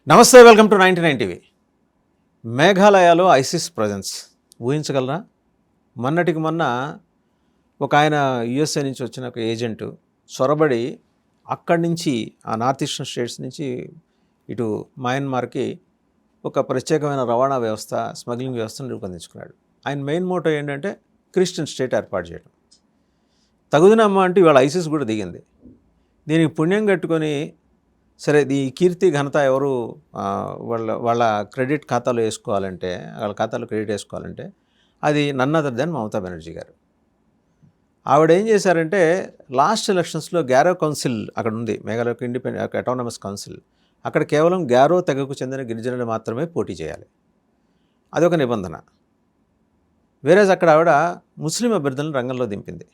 నమస్తే, welcome to 99 TV. మేఘాలయలో ISIS presence ఊహించగలరా? మొన్నటికి మొన్న ఒక ఆయన యుఎస్ఏ నుంచి వచ్చిన ఒక ఏజెంటు చొరబడి అక్కడి నుంచి ఆ నార్త్ ఈస్టర్న్ స్టేట్స్ నుంచి ఇటు మయన్మార్కి ఒక ప్రత్యేకమైన రవాణా వ్యవస్థ, స్మగ్లింగ్ వ్యవస్థను రూపొందించుకున్నాడు. ఆయన మెయిన్ మోటో ఏంటంటే క్రిస్టియన్ స్టేట్ ఏర్పాటు చేయడం. తగుదనమ్మ అంటే ఇవాళ ఐసిస్ కూడా దిగింది. దీనికి పుణ్యం కట్టుకొని సరే ఈ కీర్తి ఘనత ఎవరు వాళ్ళ క్రెడిట్ ఖాతాలో వేసుకోవాలంటే, వాళ్ళ ఖాతాలో క్రెడిట్ వేసుకోవాలంటే అది none other than Mamata Banerjee గారు. ఆవిడ ఏం చేశారంటే లాస్ట్ ఎలక్షన్స్లో గ్యారో కౌన్సిల్ అక్కడ ఉంది, మేఘాలయకు ఇండిపెండెంట్ అటానమస్ కౌన్సిల్. అక్కడ కేవలం గ్యారో తెగకు చెందిన గిరిజనులు మాత్రమే పోటీ చేయాలి, అదొక నిబంధన. వేరేజ్ అక్కడ ఆవిడ ముస్లిం అభ్యర్థులను రంగంలో దింపింది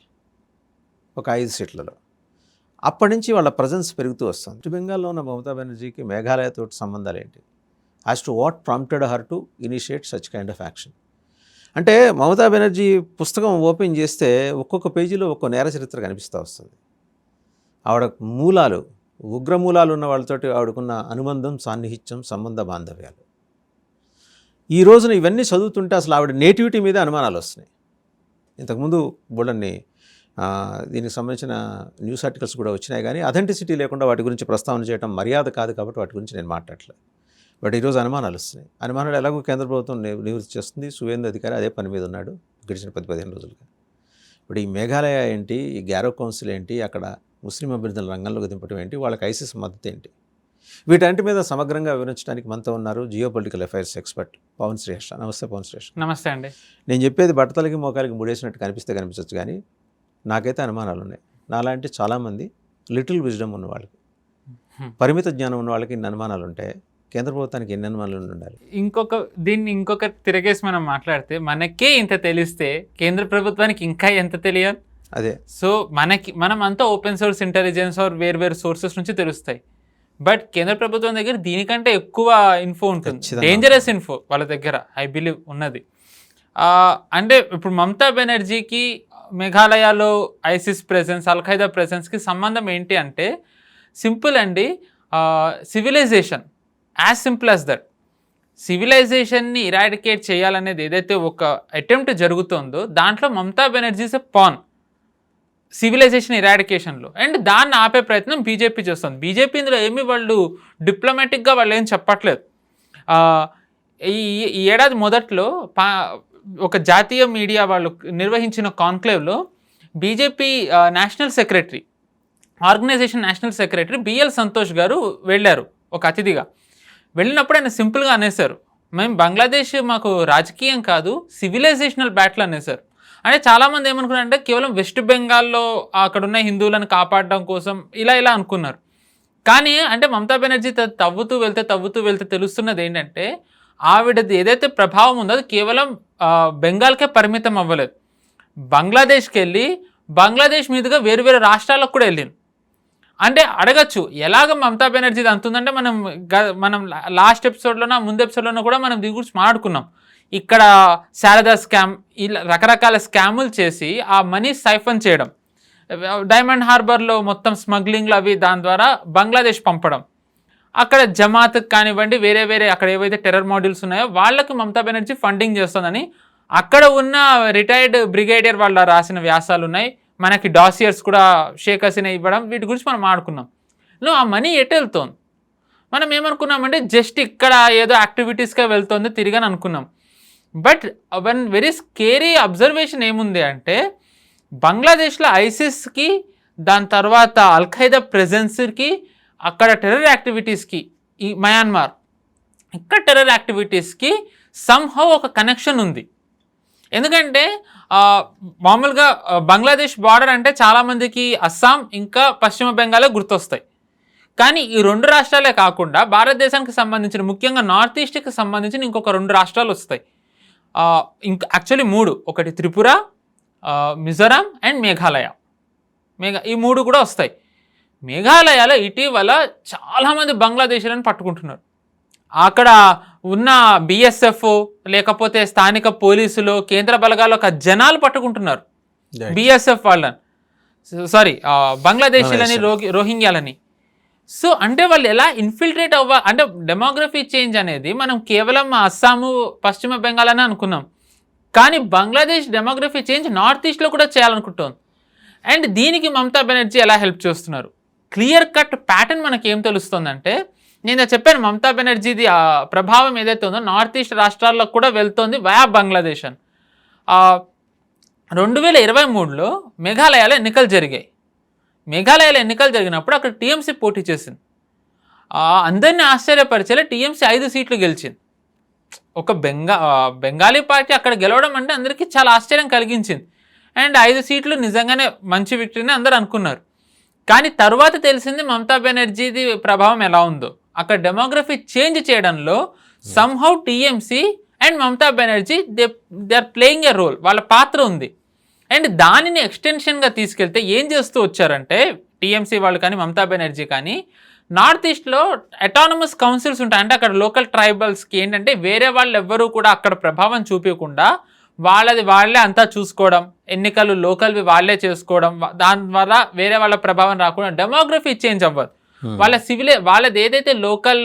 ఒక 5 సీట్లలో. అప్పటి నుంచి వాళ్ళ ప్రజెన్స్ పెరుగుతూ వస్తుంది. వెస్ట్ బెంగాల్లో ఉన్న మమతా బెనర్జీకి మేఘాలయతో సంబంధాలు ఏంటి? As to what prompted her to initiate such kind of action. అంటే మమతా బెనర్జీ పుస్తకం ఓపెన్ చేస్తే ఒక్కొక్క పేజీలో ఒక్కో నేర చరిత్ర కనిపిస్తూ వస్తుంది. ఆవిడ మూలాలు, ఉగ్రమూలాలు ఉన్న వాళ్ళతోటి ఆవిడకున్న అనుబంధం, సాన్నిహిత్యం, సంబంధ బాంధవ్యాలు. ఈ రోజున ఇవన్నీ చదువుతుంటే అసలు ఆవిడ నేటివిటీ మీద అనుమానాలు వస్తున్నాయి. ఇంతకుముందు బోళ్ళన్ని దీనికి సంబంధించిన న్యూస్ ఆర్టికల్స్ కూడా వచ్చినాయి, కానీ అథెంటిసిటీ లేకుండా వాటి గురించి ప్రస్తావన చేయడం మర్యాద కాదు కాబట్టి వాటి గురించి నేను మాట్లాడలేదు. బట్ ఈరోజు అనుమానాలు వస్తున్నాయి. అనుమానాలు ఎలాగో కేంద్ర ప్రభుత్వం నివృత్తి చేస్తుంది. సువేంద్ర అధికారి అదే పని మీద ఉన్నాడు గడిచిన 10-15 రోజులుగా. ఇప్పుడు ఈ మేఘాలయ ఏంటి, ఈ గ్యారో కౌన్సిల్ ఏంటి, అక్కడ ముస్లిం అభ్యర్థుల రంగంలోకి దింపడం ఏంటి, వాళ్ళకి ఐసిస్ మద్దతు ఏంటి, వీటంటి మీద సమగ్రంగా వివరించడానికి మనతో ఉన్నారు geopolitical affairs expert Pavan Shreshtha. నమస్తే పవన్ శ్రేష్ఠ. నమస్తే అండి. నేను చెప్పేది బట్టతలకి మోకాలకి ముడేసినట్టు కనిపించవచ్చు, కానీ నాకైతే అనుమానాలు ఉన్నాయి. నాలాంటి చాలామంది లిటిల్ విజ్డమ్ ఉన్న వాళ్ళకి, పరిమిత జ్ఞానం ఉన్న వాళ్ళకి ఇన్ని అనుమానాలు ఉంటాయి. కేంద్ర ప్రభుత్వానికి ఎన్ని అనుమానాలు ఉండాలి? ఇంకొక తిరగేసి మనం మాట్లాడితే మనకే ఇంత తెలిస్తే కేంద్ర ప్రభుత్వానికి ఇంకా ఎంత తెలియదు. అదే. సో మనం అంతా ఓపెన్ సోర్స్ ఇంటెలిజెన్స్ ఆర్ వేరు సోర్సెస్ నుంచి తెలుస్తాయి. బట్ కేంద్ర ప్రభుత్వం దగ్గర దీనికంటే ఎక్కువ ఇన్ఫో ఉంటుంది, డేంజరస్ ఇన్ఫో వాళ్ళ దగ్గర ఐ బిలీవ్ ఉన్నది. అంటే ఇప్పుడు మమతా బెనర్జీకి మేఘాలయలో ఐసిస్ ప్రెజెన్స్, అల్ఖైదా ప్రెజెన్స్కి సంబంధం ఏంటి అంటే సింపుల్ అండి. Civilisation, as simple as that. సివిలైజేషన్ని ఇరాడికేట్ చేయాలనేది ఏదైతే ఒక అటెంప్ట్ జరుగుతుందో దాంట్లో Mamata Banerjee is a pawn civilisation ఇరాడికేషన్లో. అండ్ దాన్ని ఆపే ప్రయత్నం బీజేపీ చేస్తుంది. బీజేపీ ఇందులో ఏమి వాళ్ళు డిప్లొమాటిక్గా వాళ్ళు ఏం చెప్పట్లేదు. ఈ ఏడాది మొదట్లో ఒక జాతీయ మీడియా వాళ్ళు నిర్వహించిన కాన్క్లేవ్లో BJP national secretary, organisation national secretary BL Santosh గారు వెళ్ళారు ఒక అతిథిగా. వెళ్ళినప్పుడు ఆయన సింపుల్గా అనేసారు, మేము బంగ్లాదేశ్ మాకు రాజకీయం కాదు, సివిలైజేషనల్ బ్యాటిల్ అనేసారు. అంటే చాలామంది ఏమనుకున్నారంటే కేవలం వెస్ట్ బెంగాల్లో అక్కడున్న హిందువులను కాపాడడం కోసం ఇలా అనుకున్నారు. కానీ అంటే మమతా బెనర్జీ తవ్వుతూ వెళ్తే తెలుస్తున్నది ఏంటంటే ఆవిడది ఏదైతే ప్రభావం ఉందో అది కేవలం బెంగాల్కే పరిమితం అవ్వలేదు. బంగ్లాదేశ్కి వెళ్ళి బంగ్లాదేశ్ మీదుగా వేరు రాష్ట్రాలకు కూడా వెళ్ళింది. అంటే అడగచ్చు ఎలాగ మమతా బెనర్జీ అంతుందంటే మనం లాస్ట్ ఎపిసోడ్లోనో ముందు ఎపిసోడ్లోనో కూడా మనం దీని గురించి మాట్లాడుకున్నాం. ఇక్కడ శారదా స్కామ్, ఇలా రకరకాల స్కాములు చేసి ఆ మనీ సైఫన్ చేయడం, డైమండ్ హార్బర్లో మొత్తం స్మగ్లింగ్లు అవి, దాని ద్వారా బంగ్లాదేశ్ పంపడం, అక్కడ జమాత్ కానివ్వండి వేరే అక్కడ ఏవైతే టెర్రర్ మాడ్యూల్స్ ఉన్నాయో వాళ్ళకి మమతా బెనర్జీ ఫండింగ్ చేస్తుందని అక్కడ ఉన్న రిటైర్డ్ బ్రిగేడియర్ వాళ్ళ రాసిన వ్యాసాలు ఉన్నాయి. మనకి డాసియర్స్ కూడా షేక్ హసీనా ఇవ్వడం, వీటి గురించి మనం ఆడుకున్నాం. ఆ మనీ ఎటు వెళ్తుంది? మనం ఏమనుకున్నామంటే జస్ట్ ఇక్కడ ఏదో యాక్టివిటీస్గా వెళ్తుంది తిరిగని అనుకున్నాం. But one very scary observation ఏముంది అంటే బంగ్లాదేశ్లో ఐసిస్కి, దాని తర్వాత అల్ఖైదా ప్రెజెన్స్కి, అక్కడ టెర్రర్ యాక్టివిటీస్కి, ఈ మయన్మార్ ఇక్కడ టెర్రర్ యాక్టివిటీస్కి సమ్హౌ ఒక కనెక్షన్ ఉంది. ఎందుకంటే మామూలుగా బంగ్లాదేశ్ బార్డర్ అంటే చాలామందికి అస్సాం ఇంకా పశ్చిమ బెంగాలే గుర్తొస్తాయి. కానీ ఈ 2 రాష్ట్రాలే కాకుండా భారతదేశానికి సంబంధించిన ముఖ్యంగా నార్త్ ఈస్ట్కి సంబంధించిన ఇంకొక 2 రాష్ట్రాలు వస్తాయి. ఇంకా యాక్చువల్లీ 3, ఒకటి త్రిపుర, మిజోరాం అండ్ మేఘాలయ. ఈ 3 కూడా వస్తాయి. మేఘాలయలో ఇటీవల చాలామంది బంగ్లాదేశీలను పట్టుకుంటున్నారు. అక్కడ ఉన్న బిఎస్ఎఫ్ లేకపోతే స్థానిక పోలీసులు, కేంద్ర బలగాలు ఒక జనాలు పట్టుకుంటున్నారు బిఎస్ఎఫ్ వాళ్ళని, బంగ్లాదేశీలని, రోహింగ్యాలని. సో అంటే వాళ్ళు ఎలా ఇన్ఫిల్ట్రేట్ అంటే డెమోగ్రఫీ చేంజ్ అనేది మనం కేవలం అస్సాము పశ్చిమ బెంగాల్ అని అనుకున్నాం, కానీ బంగ్లాదేశ్ డెమోగ్రఫీ చేంజ్ నార్త్ ఈస్ట్లో కూడా చేయాలనుకుంటుంది. అండ్ దీనికి మమతా బెనర్జీ ఎలా హెల్ప్ చేస్తున్నారు? క్లియర్ కట్ ప్యాటర్న్ మనకి ఏం తెలుస్తుందంటే, నేను చెప్పాను మమతా బెనర్జీది ప్రభావం ఏదైతే ఉందో నార్త్ ఈస్ట్ రాష్ట్రాల్లో కూడా వెళ్తుంది వయా బంగ్లాదేశ్ అని. 2023లో మేఘాలయాలో ఎన్నికలు జరిగాయి. మేఘాలయాలో ఎన్నికలు జరిగినప్పుడు అక్కడ టీఎంసీ పోటీ చేసింది. అందరినీ ఆశ్చర్యపరిచేలా టీఎంసీ 5 సీట్లు గెలిచింది. ఒక బెంగాలీ పార్టీ అక్కడ గెలవడం అంటే అందరికీ చాలా ఆశ్చర్యం కలిగించింది. అండ్ 5 సీట్లు నిజంగానే మంచి విక్టరీని అందరూ అనుకున్నారు. కానీ తర్వాత తెలిసింది మమతా బెనర్జీది ప్రభావం ఎలా ఉందో. అక్కడ డెమోగ్రఫీ చేంజ్ చేయడంలో somehow TMC and Mamata Banerjee they are playing a role, వాళ్ళ పాత్ర ఉంది. అండ్ దానిని ఎక్స్టెన్షన్గా తీసుకెళ్తే ఏం చేస్తూ వచ్చారంటే టీఎంసీ వాళ్ళు కానీ మమతా బెనర్జీ కానీ, నార్త్ ఈస్ట్లో అటానమస్ కౌన్సిల్స్ ఉంటాయి. అంటే అక్కడ లోకల్ ట్రైబల్స్కి ఏంటంటే వేరే వాళ్ళు ఎవ్వరూ కూడా అక్కడ ప్రభావం చూపించకుండా వాళ్ళే అంతా చూసుకోవడం, ఎన్నికలు లోకల్వి వాళ్ళే చేసుకోవడం, దాని వల్ల వేరే వాళ్ళ ప్రభావం రాకుండా డెమోగ్రఫీ చేంజ్ అవ్వదు. వాళ్ళది ఏదైతే లోకల్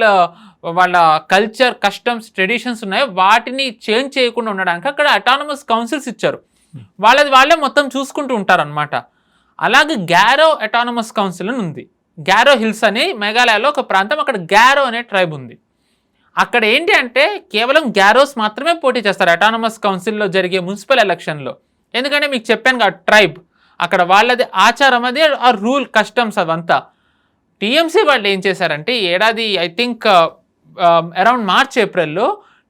వాళ్ళ కల్చర్, కస్టమ్స్, ట్రెడిషన్స్ ఉన్నాయో వాటిని చేంజ్ చేయకుండా ఉండడానికి అక్కడ అటానమస్ కౌన్సిల్స్ ఇచ్చారు. వాళ్ళే మొత్తం చూసుకుంటూ ఉంటారనమాట. అలాగే గ్యారో అటానమస్ కౌన్సిల్ అని ఉంది. గ్యారో హిల్స్ అని మేఘాలయలో ఒక ప్రాంతం, అక్కడ గ్యారో అనే ట్రైబ్ ఉంది. అక్కడ ఏంటి అంటే కేవలం గ్యారోస్ మాత్రమే పోటీ చేస్తారు అటానమస్ కౌన్సిల్లో జరిగే మున్సిపల్ ఎలక్షన్లో. ఎందుకంటే మీకు చెప్పాను కదా ట్రైబ్, అక్కడ వాళ్ళది ఆచారం, అది ఆ రూల్, కస్టమ్స్ అవంతా. టీఎంసీ వాళ్ళు ఏం చేశారంటే ఏడాది ఐ థింక్ అరౌండ్ మార్చ్ ఏప్రిల్లో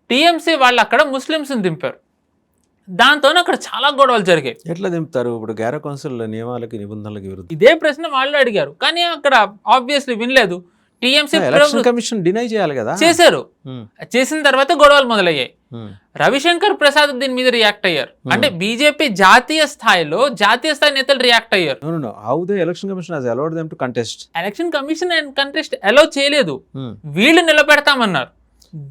టీఎంసీ వాళ్ళు అక్కడ ముస్లిమ్స్ని దింపారు. దాంతో అక్కడ చాలా గొడవలు జరిగాయి. ఎట్లా దింపుతారు ఇప్పుడు గ్యారో కౌన్సిల్ నియమాలకి నిబంధనలకు విరుద్ధం? ఇదే ప్రశ్న వాళ్ళు అడిగారు, కానీ అక్కడ ఆబ్వియస్లీ వినలేదు. టీఎంసీ కమిషన్ డినై చేయాలి కదా, చేశారు. చేసిన తర్వాత గొడవలు మొదలయ్యాయి. రవిశంకర్ ప్రసాద్ దీని మీద రియాక్ట్ అయ్యారు. అంటే బీజేపీ జాతీయ స్థాయి నేతలు రియాక్ట్ అయ్యారు. Election commission and contest allow చేయలేదు, వీళ్ళు నిలబెడతామన్నారు.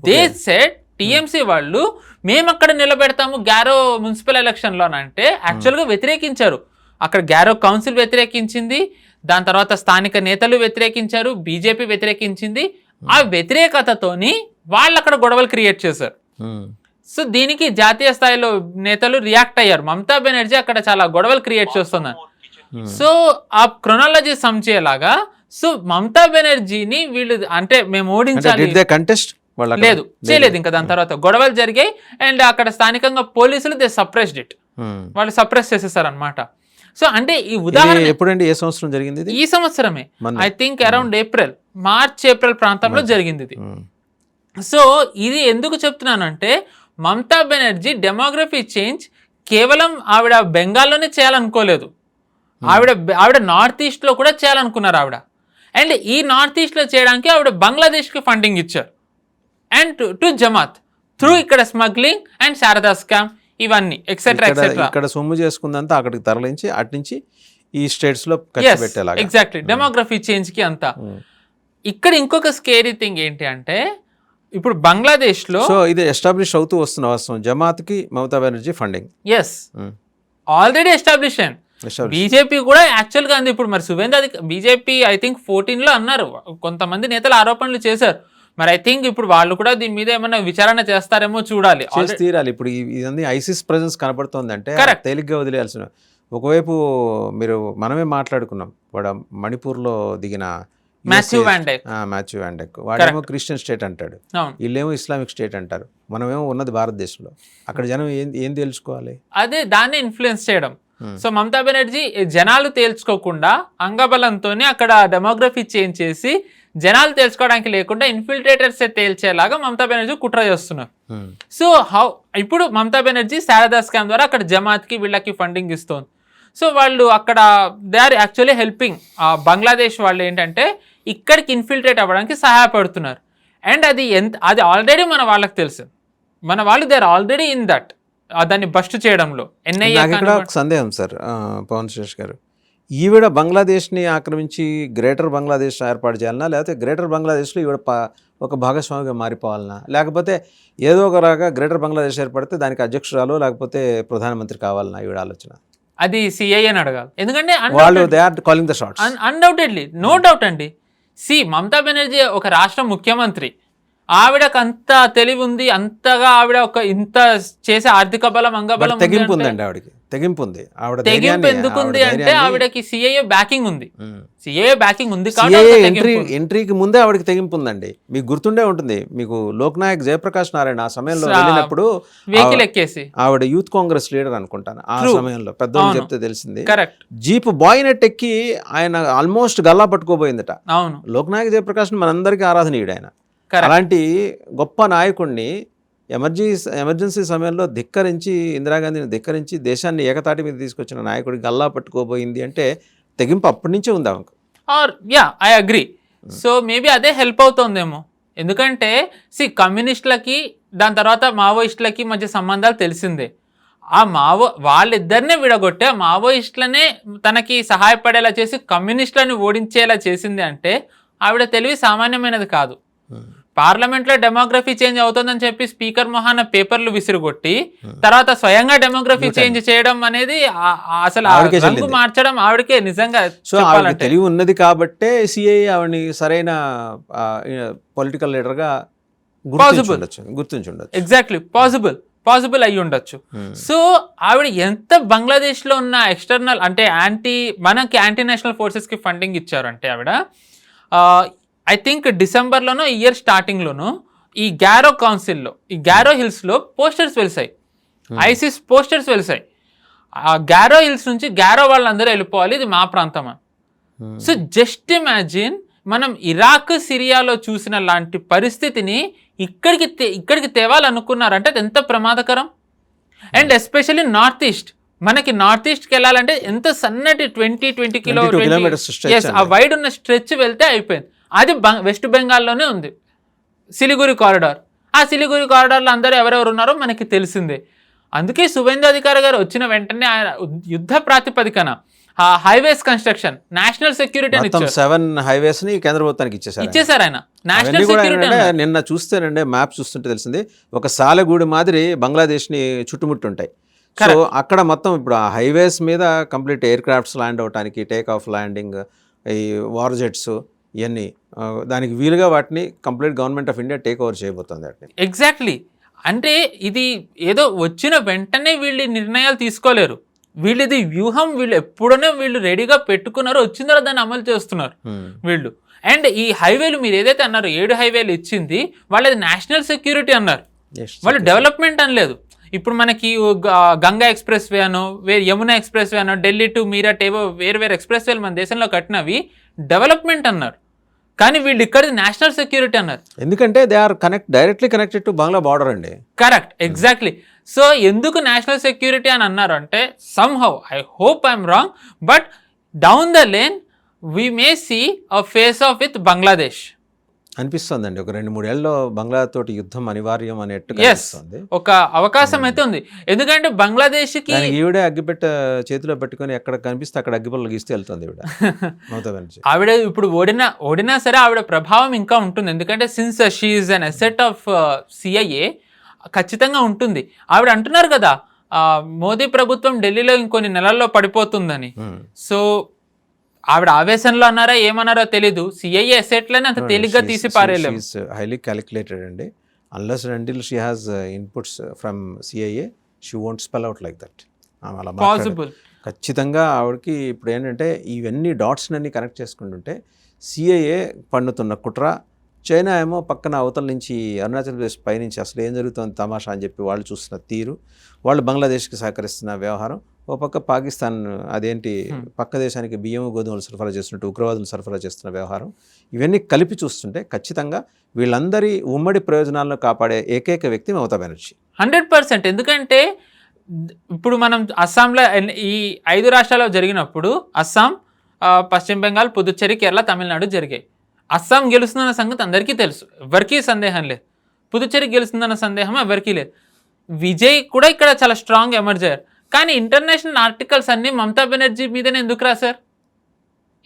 దే సెడ్ టీఎంసీ వాళ్ళు మేము అక్కడ నిలబెడతాము గ్యారో మున్సిపల్ ఎలక్షన్లో అంటే యాక్చువల్గా వ్యతిరేకించారు. అక్కడ గ్యారో కౌన్సిల్ వ్యతిరేకించింది, దాని తర్వాత స్థానిక నేతలు వ్యతిరేకించారు, బీజేపీ వ్యతిరేకించింది. ఆ వ్యతిరేకతతోని వాళ్ళు అక్కడ గొడవలు క్రియేట్ చేశారు. సో దీనికి జాతీయ స్థాయిలో నేతలు రియాక్ట్ అయ్యారు. మమతా బెనర్జీ అక్కడ చాలా గొడవలు క్రియేట్ చేస్తున్నారు. సో ఆ క్రొనాలజీ సమచేలాగా సో మమతా బెనర్జీని వీళ్ళు అంటే మేము ఓడించాలి లేదు చేయలేదు. ఇంకా దాని తర్వాత గొడవలు జరిగాయి. అండ్ అక్కడ స్థానికంగా పోలీసులు దే సప్రెస్డ్ ఇట్, వాళ్ళు సప్రెస్ చేసేసారు అనమాట. సో అంటే ఈ ఉదాహరణ ఎప్పుడండి, ఏ సంవత్సరం జరిగింది? ఈ సంవత్సరమే I think around March April ప్రాంతంలో జరిగింది ఇది. సో ఇది ఎందుకు చెప్తున్నానంటే మమతా బెనర్జీ డెమోగ్రఫీ చేంజ్ కేవలం ఆవిడ బెంగాల్లోనే చేయాలనుకోలేదు, ఆవిడ నార్త్ ఈస్ట్లో కూడా చేయాలనుకున్నారు ఆవిడ. అండ్ ఈ నార్త్ ఈస్ట్లో చేయడానికి ఆవిడ బంగ్లాదేశ్కి ఫండింగ్ ఇచ్చారు. అండ్ టు జమాత్ త్రూ ఇక్కడ స్మగ్లింగ్ అండ్ శారదా స్కామ్ ఇవన్నీ ఎక్సెట్రా ఎక్సెట్రా. ఇక్కడ సొమ్ము చేసుకుందంతా అక్కడికి తరలించి అటు నుంచి ఈ స్టేట్స్ లో ఖర్చు పెట్టేలాగా. ఎగ్జాక్ట్లీ డెమోగ్రఫీ చేంజ్ కి అంతా. ఇక్కడ ఇంకొక స్కేరీ థింగ్ ఏంటి అంటే ఇప్పుడు బంగ్లాదేశ్ లో సో ఇది ఎస్టాబ్లిష్ అవుతూ వస్తున్న వాస్తవం, జమాత్ కి Mamata Banerjee funding already establish అయింది. బీజేపీ కూడా యాక్చువల్ గా ఇప్పుడు మరి సువేంద్ర బీజేపీ ఐ థింక్ 14లో అన్నారు, కొంతమంది నేతలు ఆరోపణలు చేశారు. మరి ఐ థింక్ ఇప్పుడు వాళ్ళు కూడా దీని మీద ఏమైనా విచారణ చేస్తారేమో చూడాలి, తీరాలి. ఇప్పుడు ఇదంతా ఐసిస్ ప్రెజెన్స్ కనబడుతోంది అంటే తేలిగ్గా వదిలేయాల్సిన. ఒకవైపు మనమే మాట్లాడుకున్నాం, వాడు మణిపూర్లో దిగిన మాథ్యూ వ్యాన్ డెక్ వాడేమో క్రిస్టియన్ స్టేట్ అంటాడు, వీళ్ళేమో ఇస్లామిక్ స్టేట్ అంటారు, మనమేమో ఉన్నది భారతదేశంలో. అక్కడ జనం ఏం తేల్చుకోవాలి? అదే దాన్ని ఇన్ఫ్లుయెన్స్ చేయడం. సో మమతా బెనర్జీ జనాలు తేల్చుకోకుండా అంగబలంతోనే అక్కడ డెమోగ్రఫీ చేంజ్ చేసి జనాలు తెలుసుకోవడానికి లేకుండా ఇన్ఫిల్ట్రేటర్స్ తేల్చేలాగా మమతా బెనర్జీ కుట్ర చేస్తున్నారు. సో ఇప్పుడు మమతా బెనర్జీ శారదా స్కామ్ ద్వారా అక్కడ జమాత్కి వీళ్ళకి ఫండింగ్ ఇస్తుంది. సో వాళ్ళు అక్కడ they are actually helping Bangladesh వాళ్ళు ఏంటంటే ఇక్కడికి ఇన్ఫిల్ట్రేట్ అవ్వడానికి సహాయపడుతున్నారు. అండ్ అది ఆల్రెడీ మన వాళ్ళకి తెలుసు, మన వాళ్ళు they are already in that, దాన్ని బస్ట్ చేయడంలో. సందేహం సార్ పవన్ శేష్ గారు, ఈవిడ బంగ్లాదేశ్ని ఆక్రమించి గ్రేటర్ బంగ్లాదేశ్ ఏర్పాటు చేయాలన్నా, లేకపోతే గ్రేటర్ బంగ్లాదేశ్లో ఈవిడ ఒక భాగస్వామిగా మారిపోవాలన్నా, లేకపోతే ఏదో ఒక రకంగా గ్రేటర్ బంగ్లాదేశ్ ఏర్పడితే దానికి అధ్యక్షురాలు లేకపోతే ప్రధానమంత్రి కావాలన్నా ఈవిడ ఆలోచన? అది సిఐ అని అడగాలి. ఎందుకంటే వాళ్ళు they are calling the shots undoubtedly, no doubt అండి. మమతా బెనర్జీ ఒక రాష్ట్ర ముఖ్యమంత్రి, ఆవిడకు అంత తెలివి ఉంది, అంతగా ఆవిడ ఒక ఇంత చేసే ఆర్థిక బలం అంగబలం తెగింపు ఉందండి, ఆవిడకి తెగింపు ఉంది. ఆవిడ తెగింపు ఎందుకు ఉంది అంటే ఆవిడకి సిఐఏ బ్యాకింగ్ ఉంది. సిఐఏ బ్యాకింగ్ ఉంది ఎంట్రీకి ముందే ఆవిడకి తెగింపు ఉందండి. మీకు గుర్తుండే ఉంటుంది, మీకు లోక్నాయక్ జయప్రకాష్ నారాయణ ఆ సమయంలో వెళ్ళినప్పుడు వెహికల్ ఎక్కేసి, ఆవిడ యూత్ కాంగ్రెస్ లీడర్ అనుకుంటాను ఆ సమయంలో, పెద్దవాళ్ళు చెప్తే తెలిసింది. కరెక్ట్, జీప్ బాయ్నెట్ ఎక్కి ఆయన ఆల్మోస్ట్ గల్లా పట్టుకోబోయిందట. అవును, లోక్నాయక్ జయప్రకాష్ మనందరికీ ఆరాధనీయుడు ఆయన. అలాంటి గొప్ప నాయకుడిని ఎమర్జెన్సీ సమయంలో ధిక్కరించి, ఇందిరాగాంధీని ధిక్కరించి దేశాన్ని ఏకతాటి మీద తీసుకొచ్చిన నాయకుడికి గల్లా పట్టుకోబోయింది అంటే తెగింపు అప్పటి నుంచే ఉంది ఆమెకు. I agree. సో మేబీ అదే హెల్ప్ అవుతుందేమో. ఎందుకంటే కమ్యూనిస్టులకి దాని తర్వాత మావోయిస్టులకి మధ్య సంబంధాలు తెలిసిందే. ఆ వాళ్ళిద్దరినే విడగొట్టే మావోయిస్టులనే తనకి సహాయపడేలా చేసి కమ్యూనిస్టులను ఓడించేలా చేసింది అంటే ఆవిడ తెలివి సామాన్యమైనది కాదు. పార్లమెంట్లో డెమోగ్రఫీ చేంజ్ అవుతుందని చెప్పి స్పీకర్ మొహాన పేపర్లు విసిరుగొట్టి తర్వాత స్వయంగా డెమోగ్రఫీ చేంజ్ చేయడం అనేది అసలు రంగు మార్చడం ఆవిడకే నిజంగా. సో ఆవిడకి తెలివి ఉన్నది కాబట్టే సిఐ ఆవిడని సరైన పొలిటికల్ లీడర్ గా గుర్తించుండొచ్చు. ఎగ్జాక్ట్లీ, పాసిబుల్ అయ్యి ఉండొచ్చు. సో ఆవిడ ఎంత బంగ్లాదేశ్ లో ఉన్న ఎక్స్టర్నల్ అంటే మనకి యాంటీ నేషనల్ ఫోర్సెస్ కి ఫండింగ్ ఇచ్చారంటే ఆవిడ ఐ థింక్ డిసెంబర్లోనో ఇయర్ స్టార్టింగ్లోనో ఈ గ్యారో కౌన్సిల్లో, ఈ గ్యారో హిల్స్లో పోస్టర్స్ వెలిసాయి, ఐసిస్ పోస్టర్స్ వెలిసాయి. ఆ గ్యారో హిల్స్ నుంచి గ్యారో వాళ్ళందరూ వెళ్ళిపోవాలి, ఇది మా ప్రాంతం అని. సో జస్ట్ ఇమాజిన్, మనం ఇరాక్ సిరియాలో చూసిన లాంటి పరిస్థితిని ఇక్కడికి తేవాలనుకున్నారంటే అది ఎంత ప్రమాదకరం. అండ్ ఎస్పెషల్లీ నార్త్ ఈస్ట్, మనకి నార్త్ ఈస్ట్కి వెళ్ళాలంటే ఎంత సన్నటి 20 కిలోమీటర్స్ ఆ వైడ్ ఉన్న స్ట్రెచ్ వెళ్తే అయిపోయింది. అది వెస్ట్ బెంగాల్లోనే ఉంది, సిలిగురి కారిడార్. ఆ సిలిగురి కారిడార్లో అందరూ ఎవరెవరు ఉన్నారో మనకి తెలిసిందే. అందుకే సువేందు అధికారి గారు వచ్చిన వెంటనే ఆయన యుద్ధ ప్రాతిపదికన హైవేస్ కన్స్ట్రక్షన్, నేషనల్ సెక్యూరిటీ అని 7 highways ని కేంద్ర ప్రభుత్వానికి ఇచ్చేసారు ఆయన. నేషనల్ సెక్యూరిటీ నిన్న చూస్తేనండి, మ్యాప్ చూస్తుంటే తెలిసింది, ఒక సాలెగూడి మాదిరి బంగ్లాదేశ్ ని చుట్టుముట్టి ఉంటాయి. సో అక్కడ మొత్తం ఇప్పుడు ఆ హైవేస్ మీద కంప్లీట్ ఎయిర్ క్రాఫ్ట్స్ ల్యాండ్ అవడానికి, టేక్ ఆఫ్ ల్యాండింగ్, ఈ వార్ జెట్స్ ఇవన్నీ దానికి వీలుగా వాటిని complete government of India take over చేయబోతుంది. ఎగ్జాక్ట్లీ. అంటే ఇది ఏదో వచ్చిన వెంటనే వీళ్ళు నిర్ణయాలు తీసుకోలేరు, వీళ్ళది వ్యూహం, వీళ్ళు ఎప్పుడనే వీళ్ళు రెడీగా పెట్టుకున్నారో వచ్చిన తర్వాత దాన్ని అమలు చేస్తున్నారు వీళ్ళు. అండ్ ఈ హైవేలు మీరు ఏదైతే అన్నారు 7 highways ఇచ్చింది, వాళ్ళది నేషనల్ సెక్యూరిటీ అన్నారు, వాళ్ళు డెవలప్మెంట్ అనలేదు. ఇప్పుడు మనకి గంగా ఎక్స్ప్రెస్ వే అనో, యమునా ఎక్స్ప్రెస్ వే అనో, ఢిల్లీ టు మీరట్ ఏవో వేరు ఎక్స్ప్రెస్ వేలు మన దేశంలో కట్టినవి డెవలప్మెంట్ అన్నారు. కానీ వీళ్ళు ఇక్కడ నేషనల్ సెక్యూరిటీ అన్నారు. ఎందుకంటే they are directly connected to Bangla border అండి. Correct, exactly. సో ఎందుకు నేషనల్ సెక్యూరిటీ అని అన్నారు అంటే, somehow I hope I'm wrong, but down the lane we may see a face off with Bangladesh అనిపిస్తుందండి. ఒక 2-3 ఏళ్ళలో బంగ్లాతోటి యుద్ధం అనివార్యం అనేట్టు ఒక అవకాశం అయితే ఉంది. ఎందుకంటే బంగ్లాదేశ్కి ఈవిడే అగ్గిపెట్ట చేతిలో పెట్టుకొని ఎక్కడ కనిపిస్తే అక్కడ అగ్గిపొల్ల గీస్తే వెళ్తుంది ఆవిడ. ఇప్పుడు ఓడినా సరే ఆవిడ ప్రభావం ఇంకా ఉంటుంది. ఎందుకంటే since she is an asset of CIA, ఖచ్చితంగా ఉంటుంది. ఆవిడ అంటున్నారు కదా మోదీ ప్రభుత్వం ఢిల్లీలో ఇంకొన్ని నెలల్లో పడిపోతుందని. సో ఆవిడ ఆవేశంలో అన్నారా ఏమన్నారో తెలీదు, సిఐఏ అసెట్లని అంత తేలిగ్గా తీసి పారేయలేము. హైలీ క్యాలిక్యులేటెడ్ అండి. Unless and until she has inputs from CIA she won't spell out like that. Possible. ఖచ్చితంగా ఆవిడకి ఇప్పుడు ఏంటంటే ఇవన్నీ డాట్స్ అన్ని కనెక్ట్ చేసుకుంటుంటే సిఐఏ పన్నుతున్న కుట్ర, చైనా ఏమో పక్కన అవతల నుంచి అరుణాచల్ ప్రదేశ్ పైనుంచి అసలు ఏం జరుగుతుంది తమాషా అని చెప్పి వాళ్ళు చూస్తున్న తీరు, వాళ్ళు బంగ్లాదేశ్కి సహకరిస్తున్న వ్యవహారం, ఓ పక్క పాకిస్తాన్ అదేంటి పక్క దేశానికి బియ్యం గోధుమలు సరఫరా చేస్తున్నట్టు ఉగ్రవాదులు సరఫరా చేస్తున్న వ్యవహారం, ఇవన్నీ కలిపి చూస్తుంటే ఖచ్చితంగా వీళ్ళందరి ఉమ్మడి ప్రయోజనాలను కాపాడే ఏకైక వ్యక్తి మమతా బెనర్జీ 100%. ఎందుకంటే ఇప్పుడు మనం అస్సాంలో ఈ 5 రాష్ట్రాల్లో జరిగినప్పుడు అస్సాం, పశ్చిమ బెంగాల్, పుదుచ్చేరి, కేరళ, తమిళనాడు జరిగాయి. అస్సాం గెలుస్తుందన్న సంగతి అందరికీ తెలుసు, ఎవరికీ సందేహం లేదు. పుదుచ్చేరి గెలుస్తుందన్న సందేహం ఎవరికీ లేదు. విజయ్ కూడా ఇక్కడ చాలా స్ట్రాంగ్ ఎమర్జ్ అయ్యారు. కానీ ఇంటర్నేషనల్ ఆర్టికల్స్ అన్నీ మమతా బెనర్జీ మీదనే ఎందుకు రాశారు?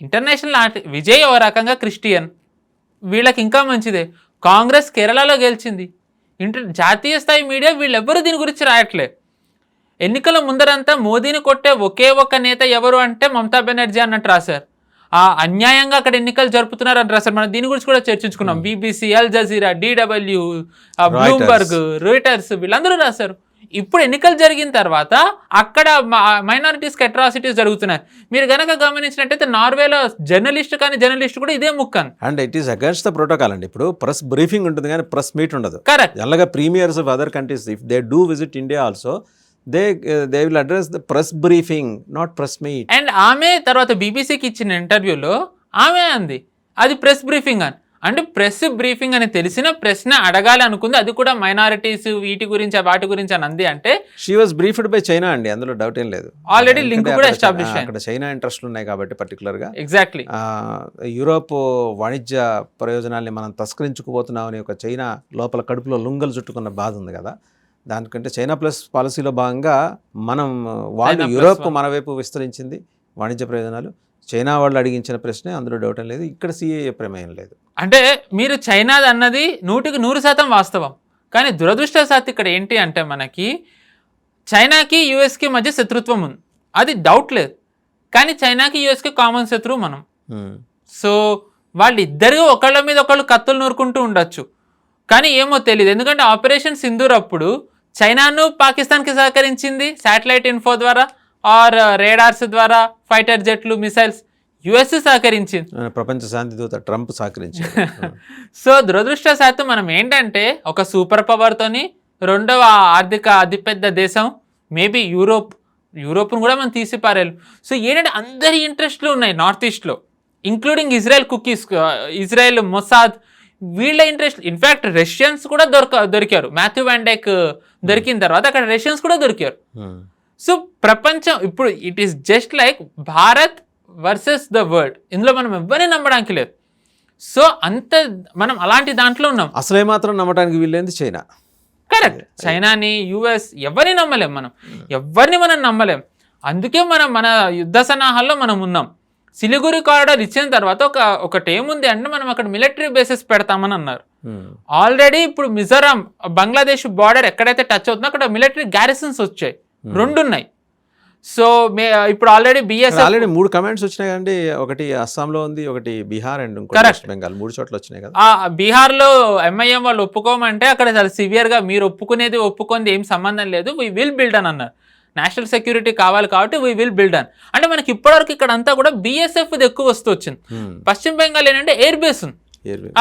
ఇంటర్నేషనల్ విజయ్ ఓ రకంగా క్రిస్టియన్, వీళ్ళకి ఇంకా మంచిదే. కాంగ్రెస్ కేరళలో గెలిచింది. జాతీయ స్థాయి మీడియా వీళ్ళెవ్వరూ దీని గురించి రాయట్లే. ఎన్నికల ముందరంతా మోదీని కొట్టే ఒకే ఒక్క నేత ఎవరు అంటే మమతా బెనర్జీ అన్నట్టు రాశారు. అన్యాయంగా అక్కడ ఎన్నికలు జరుపుతున్నారు అని రాశారు. మనం దీని గురించి కూడా చర్చించుకున్నాం. BBC, Al Jazeera, DW, Bloomberg, Reuters వీళ్ళందరూ రాశారు. ఇప్పుడు ఎన్నికలు జరిగిన తర్వాత అక్కడ మైనారిటీస్కి అట్రాసిటీస్ జరుగుతున్నాయి. మీరు గనక గమనించినట్టయితే నార్వేలో జర్నలిస్ట్ కూడా ఇదే ముక్కను. And it is against the protocol అండి. ఇప్పుడు ప్రెస్ బ్రీఫింగ్ ఉంటుంది కానీ ప్రెస్ మీట్ ఉండదు. కరెక్ట్. అలాగా premieres of other countries if they do visit India also they will address the press briefing, not press meet. And ఆమె తర్వాత బీబీసీకి ఇచ్చిన ఇంటర్వ్యూలో ఆమె అంది అది ప్రెస్ బ్రీఫింగ్ అని. అంటే ప్రెస్ బ్రీఫింగ్ అని తెలిసిన ప్రశ్న అడగాలి అనుకుంది, అది కూడా మైనారిటీస్ వీటి గురించి వాటి గురించి అని అంది. అంటే she was briefed by China అండి, అందులో డౌట్ ఏం లేదు. ఆల్రెడీ లింక్ కూడా ఎస్టాబ్లిష్ అయింది. అక్కడ చైనా ఇంట్రెస్ట్లు ఉన్నాయి కాబట్టి పర్టికులర్గా. ఎగ్జాక్ట్లీ. యూరోప్ వాణిజ్య ప్రయోజనాల్ని మనం తస్కరించుకుపోతున్నామని ఒక చైనా లోపల కడుపులో లుంగలు చుట్టుకున్న బాధ ఉంది కదా, దానికంటే చైనా ప్లస్ పాలసీలో భాగంగా వాళ్ళు యూరోప్ మన వైపు విస్తరించింది వాణిజ్య ప్రయోజనాలు. చైనా వాళ్ళు అడిగించిన ప్రశ్నే, అందులో డౌట్ లేదు. ఇక్కడ CAA ప్రమేయం లేదు. అంటే మీరు చైనాది అన్నది 100% వాస్తవం. కానీ దురదృష్టవశాత్తు ఇక్కడ ఏంటి అంటే మనకి చైనాకి యూఎస్కి మధ్య శత్రుత్వం ఉంది, అది డౌట్ లేదు. కానీ చైనాకి యూఎస్కి కామన్ శత్రువు మనం. సో వాళ్ళిద్దరూ ఒకళ్ళ మీద ఒకళ్ళు కత్తులు నూరుకుంటూ ఉండొచ్చు, కానీ ఏమో తెలియదు. ఎందుకంటే ఆపరేషన్ సింధూర్ అప్పుడు చైనాను పాకిస్తాన్కి సహకరించింది శాటిలైట్ ఇన్ఫో ద్వారా ఆర్ రేడార్స్ ద్వారా, ఫైటర్ జెట్లు, మిసైల్స్ యుఎస్ సహకరించింది, ప్రపంచ శాంతి దూత ట్రంప్ సహకరించింది. సో దురదృష్టవశాత్తు మనం ఏంటంటే ఒక సూపర్ పవర్తోని రెండవ ఆర్థిక అతిపెద్ద దేశం మేబీ యూరోప్ను కూడా మనం తీసిపారేలు. సో ఏంటంటే అందరి ఇంట్రెస్ట్లు ఉన్నాయి నార్త్ ఈస్ట్లో, ఇంక్లూడింగ్ ఇజ్రాయెల్ మొసాద్ వీళ్ళ ఇంట్రెస్ట్. ఇన్ఫ్యాక్ట్ రష్యన్స్ కూడా దొరికారు. మాథ్యూ వ్యాండెక్ దొరికిన తర్వాత అక్కడ రష్యన్స్ కూడా దొరికారు. సో ప్రపంచం ఇప్పుడు it is just like Bharat versus the world. ఇందులో మనం ఎవరిని నమ్మడానికి లేదు. సో అంత మనం అలాంటి దాంట్లో ఉన్నాం. అసలే మాత్రం నమ్మడానికి వీళ్ళేంది చైనా. కరెక్ట్. చైనాని, యుఎస్ ఎవరిని నమ్మలేం, ఎవరిని మనం నమ్మలేం. అందుకే మన యుద్ధ సన్నాహాల్లో మనం ఉన్నాం. సిలిగురి కారిడార్ ఇచ్చిన తర్వాత ఒకటి ఏముంది అంటే మనం అక్కడ మిలిటరీ బేసెస్ పెడతామని అన్నారు. ఆల్రెడీ ఇప్పుడు మిజోరాం బంగ్లాదేశ్ బార్డర్ ఎక్కడైతే టచ్ అవుతుందో అక్కడ మిలిటరీ గ్యారిసన్స్ వచ్చాయి, 2 ఉన్నాయి. సో ఇప్పుడు ఆల్రెడీ ఆల్రెడీ 3 కమాండ్స్ వచ్చినాయి కదండి. ఒకటి అస్సాంలో ఉంది, ఒకటి బీహార్ అండ్ వెస్ట్ బెంగాల్, 3 చోట్ల వచ్చినాయి కదా. బీహార్లో MIM వాళ్ళు ఒప్పుకోమంటే అక్కడ చాలా సివియర్గా మీరు ఒప్పుకుంది ఏం సంబంధం లేదు, వీ విల్ బిల్డ్ అని అన్నారు. నేషనల్ సెక్యూరిటీ కావాలి కాబట్టి వీ విల్ బిల్డ్ అని. అంటే మనకి ఇప్పటివరకు ఇక్కడ అంతా కూడా BSF ఎక్కువ వస్తూ వచ్చింది. పశ్చిమ బెంగాల్ ఏంటంటే ఎయిర్ బేస్ ఉంది,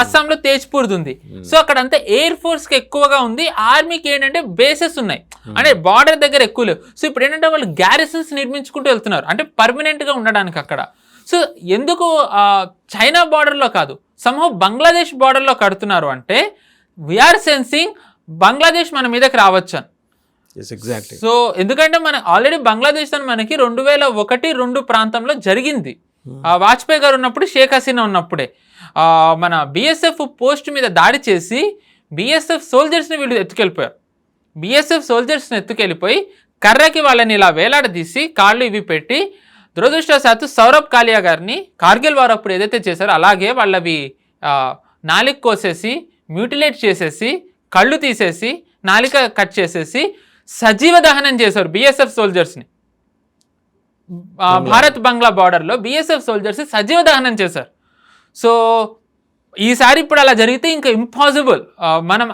అస్సాంలో తేజ్పూర్ ఉంది. సో అక్కడ అంతా ఎయిర్ ఫోర్స్కి ఎక్కువగా ఉంది, ఆర్మీకి ఏంటంటే బేసెస్ ఉన్నాయి, అంటే బార్డర్ దగ్గర ఎక్కువ లేవు. సో ఇప్పుడు ఏంటంటే వాళ్ళు గ్యారిసన్స్ నిర్మించుకుంటూ వెళ్తున్నారు, అంటే పర్మనెంట్గా ఉండడానికి అక్కడ. సో ఎందుకు చైనా బార్డర్లో కాదు, సమ్హౌ బంగ్లాదేశ్ బార్డర్లో కడుతున్నారు అంటే వీఆర్ సెన్సింగ్ బంగ్లాదేశ్ మన మీదకి రావచ్చు అని. సో ఎందుకంటే మన ఆల్రెడీ బంగ్లాదేశ్ అని మనకి 2001-2 ప్రాంతంలో జరిగింది. వాజ్పేయి గారు ఉన్నప్పుడు, షేక్ హసీనా ఉన్నప్పుడే మన BSF పోస్ట్ మీద దాడి చేసి BSF సోల్జర్స్ని వీళ్ళు ఎత్తుకెళ్ళిపోయారు. BSF సోల్జర్స్ని ఎత్తుకెళ్ళిపోయి కర్రకి వాళ్ళని ఇలా వేలాడదీసి కాళ్ళు ఇవి పెట్టి, దురదృష్టవశాత్తు సౌరభ్ కాలియా గారిని కార్గిల్ వారు అప్పుడు ఏదైతే చేశారో అలాగే వాళ్ళవి నాలిక కోసేసి, మ్యూటిలేట్ చేసేసి, కళ్ళు తీసేసి, నాలిక కట్ చేసేసి సజీవ దహనం చేశారు BSF సోల్జర్స్ని. భారత్ బంగ్లా బార్డర్లో BSF సోల్జర్స్ సజీవ దహనం చేశారు. సో ఈసారి ఇప్పుడు అలా జరిగితే ఇంకా ఇంపాసిబుల్. మనం